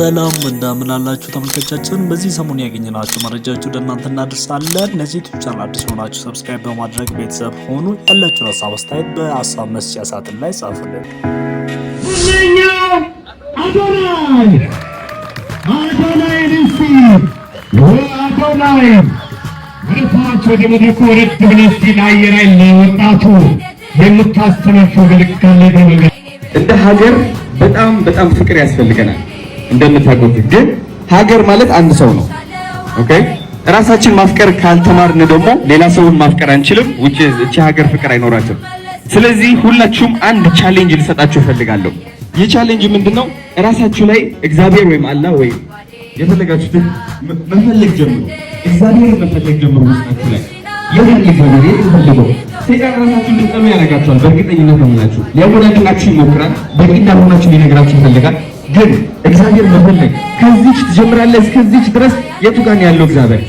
ሰላም እንደምን አላችሁ ተመልካቾቻችን። በዚህ ሰሞን ያገኘናችሁ መረጃዎች ወደ እናንተ እናደርሳለን። ለዚህ ዩቲዩብ ቻናል አዲስ ሆናችሁ ሰብስክራይብ በማድረግ ቤተሰብ ሆኑ። ያላችሁን ሀሳብ አስተያየት በሀሳብ መስጫ ሳጥን ላይ ጻፉልን። እንደ ሀገር በጣም ፍቅር ያስፈልገናል። እንደምታውቁት ግን ሀገር ማለት አንድ ሰው ነው። ኦኬ ራሳችን ማፍቀር ካልተማርን ደግሞ ሌላ ሰውን ማፍቀር አንችልም። እቺ ሀገር ፍቅር አይኖራትም። ስለዚህ ሁላችሁም አንድ ቻሌንጅ ልሰጣችሁ እፈልጋለሁ። ይህ ቻሌንጅ ምንድነው? ራሳችሁ ላይ እግዚአብሔር ወይም አላህ ወይም የፈለጋችሁትን መፈለግ ጀምሩ። እግዚአብሔርን መፈለግ ጀምሩ። ውስጣችሁ ላይ የሆነ እግዚአብሔር የፈለገው ሰይጣን ራሳችሁን እንድትጠሙ ያደርጋችኋል። በእርግጠኝነት ነው የምላችሁ። ሊያወዳድቃችሁ ይሞክራል። በቂ እንዳልሆናችሁ ሊነግራችሁ ይፈልጋል። ግን እግዚአብሔር መፈለግ ከዚች ትጀምራለህ። እስከዚች ድረስ የቱ ጋር ያለው እግዚአብሔር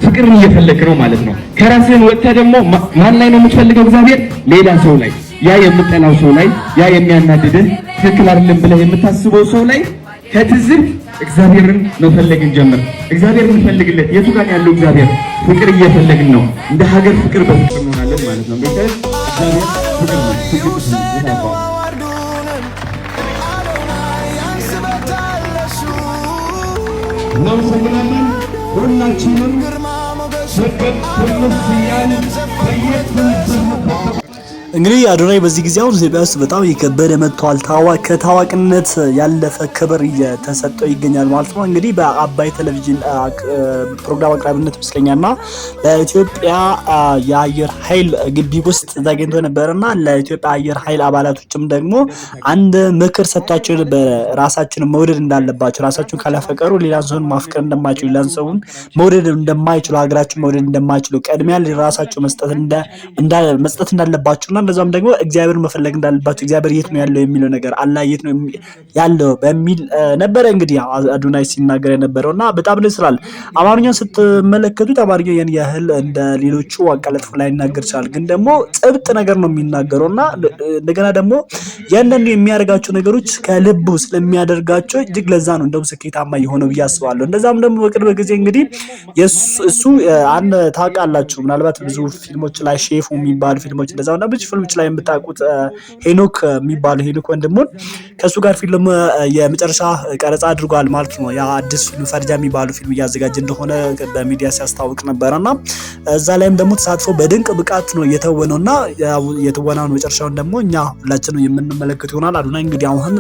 ፍቅርን እየፈለክ ነው ማለት ነው። ከራስህን ወጥተህ ደግሞ ማን ላይ ነው የምትፈልገው? እግዚአብሔር ሌላ ሰው ላይ፣ ያ የምጠላው ሰው ላይ፣ ያ የሚያናድድህ ትክክል አይደለም ብለህ የምታስበው ሰው ላይ ከትዝብት እግዚአብሔርን መፈለግን ጀምር። እግዚአብሔርን እንፈልግለት። የቱ ጋር ያለው እግዚአብሔር ፍቅር እየፈለግን ነው። እንደ ሀገር ፍቅር በፍቅር እንሆናለን ማለት ነው። ቤተሰብ እግዚአብሔር ፍቅር ነው። ፍቅር ነው። እናመሰግናለን። ሁላችንም ሰገድ ሁሉስ ያን እንግዲህ አዶናይ በዚህ ጊዜ አሁን ኢትዮጵያ ውስጥ በጣም እየከበደ መጥቷል። ከታዋቂነት ያለፈ ክብር እየተሰጠው ይገኛል ማለት ነው። እንግዲህ በአባይ ቴሌቪዥን ፕሮግራም አቅራቢነት መስለኛልና ለኢትዮጵያ የአየር ኃይል ግቢ ውስጥ ተገኝቶ ነበርና ለኢትዮጵያ አየር ኃይል አባላቶችም ደግሞ አንድ ምክር ሰጥቷቸው ነበር። ራሳቸውን መውደድ እንዳለባቸው፣ ራሳቸውን ካላፈቀሩ ሌላን ሰውን ማፍቀር እንደማይችሉ፣ ሌላን ሰውን መውደድ እንደማይችሉ፣ ሀገራቸውን መውደድ እንደማይችሉ፣ ቀድሚያ ለራሳቸው መስጠት እንዳለባቸውና እንደዛም ደግሞ እግዚአብሔር መፈለግ እንዳለባቸው፣ እግዚአብሔር የት ነው ያለው የሚለው ነገር አላህ የት ነው ያለው በሚል ነበረ እንግዲህ አዶናይ ሲናገር የነበረውና በጣም ደስ ይላል። አማርኛውን ስትመለከቱት አማርኛው ያን ያህል እንደ ሌሎቹ አቀላጥፎ ላይ ይናገር ይችላል፣ ግን ደግሞ ጥብጥ ነገር ነው የሚናገረውና እንደገና ደግሞ ያንንም የሚያደርጋቸው ነገሮች ከልቡ ስለሚያደርጋቸው እጅግ ለዛ ነው እንደውም ስኬታማ የሆነው ብዬ አስባለሁ። እንደዛም ደግሞ በቅርብ ጊዜ እንግዲህ እሱ አንድ ታውቃላችሁ ምናልባት ብዙ ፊልሞች ላይ ሼፉ የሚባሉ ፊልሞች እንደዛው እና ብዙ ፊልሞች ላይ የምታውቁት ሄኖክ የሚባለው ሄኖክ ወንድሙን ከሱ ጋር ፊልም የመጨረሻ ቀረጻ አድርጓል ማለት ነው። ያ አዲስ ፊልም ፈርጃ የሚባለው ፊልም እያዘጋጀ እንደሆነ በሚዲያ ሲያስታውቅ ነበርና እዛ ላይም ደግሞ ተሳትፎ በድንቅ ብቃት ነው የተወነውና የተወናውን መጨረሻውን ደግሞ እኛ ሁላችንም የምንመለከት ይሆናል። አዶናይ እንግዲህ አሁን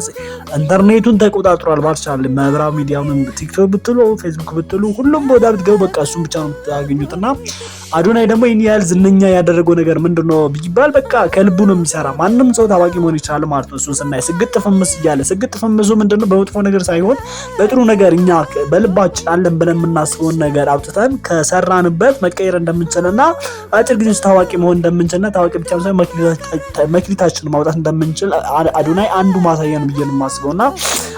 ኢንተርኔቱን ተቆጣጥሯል ማለት ይችላል። ማህበራዊ ሚዲያውን ቲክቶክ ብትሉ ፌስቡክ ብትሉ ሁሉም ቦታ ብትገቡ በቃ እሱን ብቻ ነው የምታገኙትና አዶናይ ደግሞ ይሄን ያህል ዝነኛ ያደረገው ነገር ምንድነው ቢባል በቃ ከልቡ ነው የሚሰራ። ማንም ሰው ታዋቂ መሆን ይችላል ማለት ነው። እሱን ስናይ ስግጥ ፍምስ እያለ ስግጥ ፍምሱ ምንድነው በመጥፎ ነገር ሳይሆን በጥሩ ነገር እኛ በልባችን አለን ብለን የምናስበውን ነገር አውጥተን ከሰራንበት መቀየር እንደምንችልና አጭር ጊዜ ውስጥ ታዋቂ መሆን እንደምንችልና ታዋቂ ብቻ ሳይሆን መክሊታችንን ማውጣት እንደምንችል አዶናይ አንዱ ማሳያ ነው ብዬ ነው የማስበውና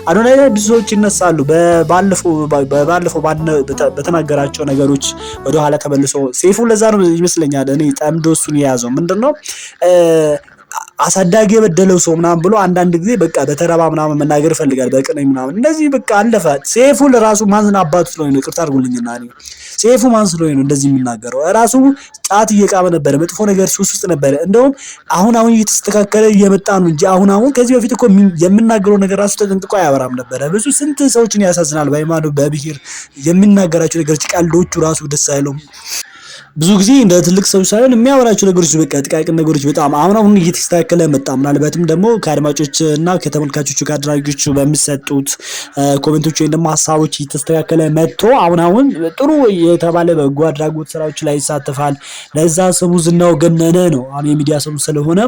አዶናይ ላይ ብዙ ሰዎች ይነሳሉ። ባለፈው በተናገራቸው ነገሮች ወደ ኋላ ተመልሶ ሴፉ ለዛ ነው ይመስለኛል እኔ ጠምዶ እሱን የያዘው ምንድነው አሳዳጊ የበደለው ሰው ምናምን ብሎ አንዳንድ ጊዜ በቃ በተረባ ምናምን መናገር ይፈልጋል። በቅነኝ ምናምን እንደዚህ በቃ አለፈ። ሴፉ ለራሱ ማን አባቱ ስለሆነ ነው ይቅርታ አድርጉልኝና ሴፉ ማን ስለሆነ ነው እንደዚህ የሚናገረው? ራሱ ጫት እየቃመ ነበር፣ መጥፎ ነገር ሱስ ውስጥ ነበር። እንደውም አሁን እየተስተካከለ እየመጣ ነው እንጂ አሁን ከዚህ በፊት እኮ የምናገረው ነገር ራሱ ተጠንቅቆ አያወራም ነበር። ብዙ ስንት ሰዎችን ያሳዝናል። በሃይማኖት በብሔር የሚናገራቸው ነገሮች ቀልዶቹ ራሱ ደስ አይለውም። ብዙ ጊዜ እንደ ትልቅ ሰው ሳይሆን የሚያወራቸው ነገሮች በቃ ጥቃቅን ነገሮች በጣም አሁን እየተስተካከለ መጣ። ምናልባትም ደግሞ ከአድማጮች እና ከተመልካቾቹ ከአድራጊዎቹ በሚሰጡት ኮሜንቶች ወይም ደግሞ ሀሳቦች እየተስተካከለ መጥቶ አሁን ጥሩ የተባለ በጎ አድራጎት ስራዎች ላይ ይሳተፋል። ለዛ ስሙ ዝናው ገነነ ነው አሁን የሚዲያ ሰው ስለሆነ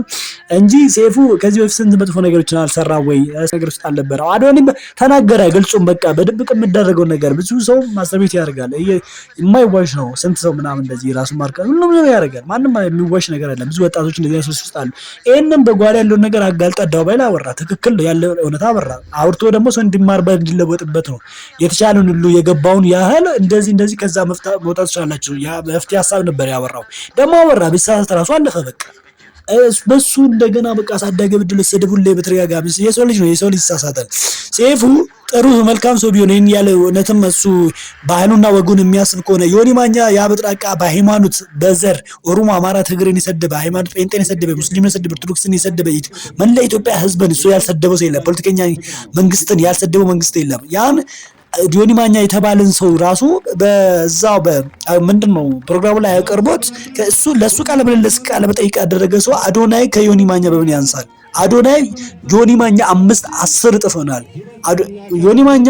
እንጂ ሴፉ ከዚህ በፊት ስንት መጥፎ ነገሮችን አልሰራ ወይ ነገር ውስጥ አልነበረ። አዶናይ ተናገረ ግልጹም በቃ በድብቅ የሚደረገው ነገር ብዙ ሰው ማሰቤት ያደርጋል። የማይዋሽ ነው። ስንት ሰው ምናምን እንደዚህ ራሱ ማርከን ሁሉም ነገር ያደርጋል። ማንንም የሚዋሽ ነገር አይደለም። ብዙ ወጣቶች እንደዚህ አይነት ውስጥ አሉ። ይሄንን በጓዳ ያለው ነገር አጋልጣ አደባባይ ላይ አወራ። ትክክል ያለው እውነታ አወራ። አውርቶ ደግሞ ሰው እንዲማርበት እንዲለወጥበት ነው የተቻለውን ሁሉ የገባውን ያህል እንደዚህ ከዛ መውጣት ይችላልላችሁ። ያ መፍትሄ ሐሳብ ነበር ያወራው። ደግሞ አወራ ቢሳሳት ራሱ አለፈ በቃ በሱ እንደገና በቃ አሳዳጊ ብድል ሰደቡልኝ በተረጋጋሚ የሰው ልጅ ነው የሰው ልጅ ይሳሳታል። ሰይፉ ጥሩ መልካም ሰው ቢሆን ይሄን ያለ እውነትም እሱ ባህሉና ወጉን የሚያስብ ከሆነ ዮኒ ማኛ ያበጥራቃ በሃይማኖት በዘር ኦሮሞ፣ አማራ፣ ትግሬን የሰደበ ሃይማኖት ጴንጤን የሰደበ ሙስሊምን የሰደበ ኦርቶዶክስን የሰደበ መላ ኢትዮጵያ ህዝብን እሱ ያልሰደበው ሰው የለም። ፖለቲከኛ መንግስትን ያልሰደበው መንግስት የለም። ያን ዮኒ ማኛ የተባለን ሰው ራሱ በዛው ምንድነው ፕሮግራሙ ላይ ያቀርቦት ከእሱ ለሱ ቃለ ምልልስ ቃለ መጠይቅ ያደረገ ሰው አዶናይ ከዮኒ ማኛ በምን ያንሳል? አዶናይ ዮኒ ማኛ 5-10 እጥፍ ሆናል። ዮኒ ማኛ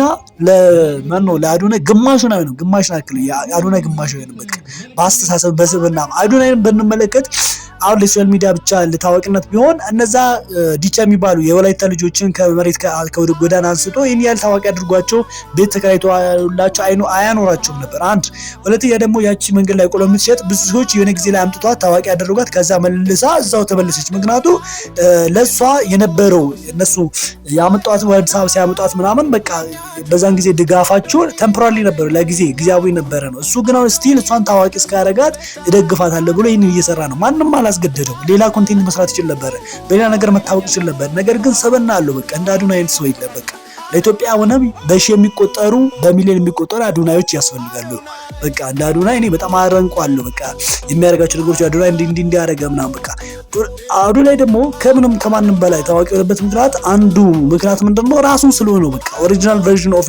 ለአዶናይ ግማሹ ነው ግማሽ ናክል አዶናይ ግማሹ ነው። በቃ በአስተሳሰብ በስብና አዶናይን ብንመለከት አሁን ለሶሻል ሚዲያ ብቻ ለታዋቂነት ቢሆን እነዛ ዲቻ የሚባሉ የወላይታ ልጆችን ከመሬት ከጎዳና አንስቶ ይሄን ያህል ታዋቂ አድርጓቸው ቤት ተከራይቶላቸው አያኖራቸውም ነበር። አንድ ሁለተኛ ደግሞ ያቺ መንገድ ላይ ቆሎ የምትሸጥ ብዙ ሰዎች የሆነ ጊዜ ላይ አምጥቷት ታዋቂ ያደረጓት ከዛ መልሳ እዛው ተመለሰች። ምክንያቱ ለሷ የነበረው እነሱ ያመጣዋት ወደ አዲስ አበባ ሲያመጣዋት ምናምን በቃ በዛን ጊዜ ድጋፋቸው ቴምፖራሪ ነበር፣ ለጊዜ ጊዜያዊ ነበር ነው። እሱ ግን አሁን ስቲል እሷን ታዋቂ እስካረጋት እደግፋታለሁ ብሎ ይሄን እየሰራ ነው። ማንም አላስገደደው። ሌላ ኮንቴንት መስራት ይችል ነበር፣ በሌላ ነገር መታወቅ ይችል ነበር። ነገር ግን ሰበና አለው። በቃ እንደ አዶናይ አይነት ሰው የለም። በቃ ለኢትዮጵያ ሆነም በሺህ የሚቆጠሩ በሚሊዮን የሚቆጠሩ አዶናዮች ያስፈልጋሉ። በቃ እንደ አዶናይ እኔ በጣም አረንቋለሁ። በቃ የሚያደርጋቸው ነገሮች አዶናይ እንዲህ እንዲያደርገ ምናምን በቃ አዶናይ ደግሞ ከምንም ከማንም በላይ ታዋቂ የሆነበት ምክንያት አንዱ ምክንያት ምንድነው? ራሱን ስለሆነ በቃ ኦሪጂናል ቨርዥን ኦፍ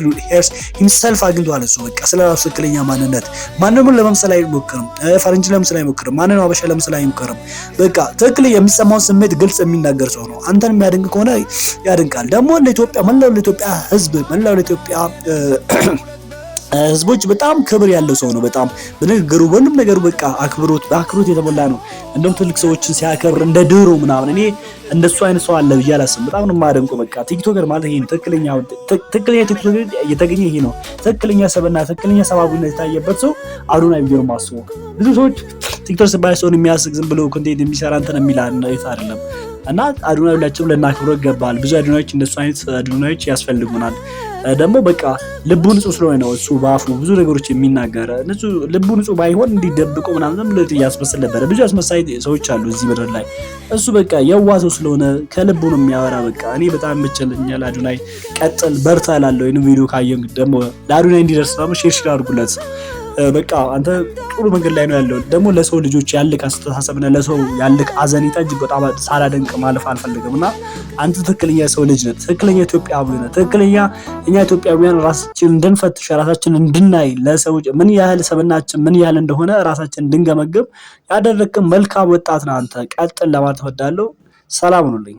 ሂምሰልፍ አግኝቷል። እሱ በቃ ስለራሱ ትክክለኛ ማንነት ማንንም ለመምሰል አይሞክርም። ፈረንጅ ለመምሰል አይሞክርም። ማንንም አበሻ ለመምሰል አይሞክርም። በቃ ትክክል የሚሰማውን ስሜት ግልጽ የሚናገር ሰው ነው። አንተን የሚያደንቅ ከሆነ ያደንቃል። ደግሞ ለኢትዮጵያ መላው ለኢትዮጵያ ህዝብ መላው ለኢትዮጵያ ህዝቦች በጣም ክብር ያለው ሰው ነው። በጣም በንግግሩ በሁሉም ነገሩ በቃ በአክብሮት የተሞላ ነው። እንደውም ትልቅ ሰዎችን ሲያከብር እንደ ድሮ ምናምን እኔ እንደሱ አይነት ሰው አለ ብዬ አላስብም። በጣም ነው የማደንቀው። በቃ ቲክቶከር ማለት ይሄ ነው። ትክክለኛ ቲክቶከር የተገኘ ይሄ ነው። ትክክለኛ ሰብና ትክክለኛ ሰባዊነት የታየበት ሰው አዶናይ ብዬ ነው የማስበው። ብዙ ሰዎች ቲክቶክ ሲባል ሰውን የሚያስቅ ዝም ብሎ ኮንቴንት የሚሰራ እንትን የሚላል ነው አይደለም። እና አዶናይ ሁላችንም ልናከብረው ይገባል። ብዙ አዶናዮች እንደሱ አይነት አዶናዮች ያስፈልጉናል። ደግሞ በቃ ልቡ ንጹህ ስለሆነ ነው እሱ በአፉ ብዙ ነገሮች የሚናገር። ልቡ ንጹህ ባይሆን እንዲደብቁ ምናምን ብሎ ያስመስል ነበር። ብዙ አስመሳይ ሰዎች አሉ እዚህ ምድር ላይ። እሱ በቃ የዋህ ሰው ስለሆነ ከልቡ ነው የሚያወራ። በቃ እኔ በጣም ይመቸኛል አዶናይ። ቀጥል በርታ እላለሁ። ይሄን ቪዲዮ ካየን ደግሞ ለአዶናይ እንዲደርስ ደግሞ ሼር አድርጉለት። በቃ አንተ ጥሩ መንገድ ላይ ነው ያለው። ደግሞ ለሰው ልጆች ያለህ አስተሳሰብና ለሰው ያለህ አዘኔታ እጅግ በጣም ሳላደንቅ ማለፍ አልፈልግም። እና አንተ ትክክለኛ ሰው ልጅ ነህ፣ ትክክለኛ ኢትዮጵያዊ ነህ። ትክክለኛ እኛ ኢትዮጵያውያን ራሳችንን እንድንፈትሽ ራሳችንን እንድናይ ለሰው ምን ያህል ሰብናችን ምን ያህል እንደሆነ ራሳችንን እንድንገመግም ያደረግን መልካም ወጣት ነህ አንተ። ቀጥል ለማለት እወዳለሁ። ሰላም ሁኑልኝ።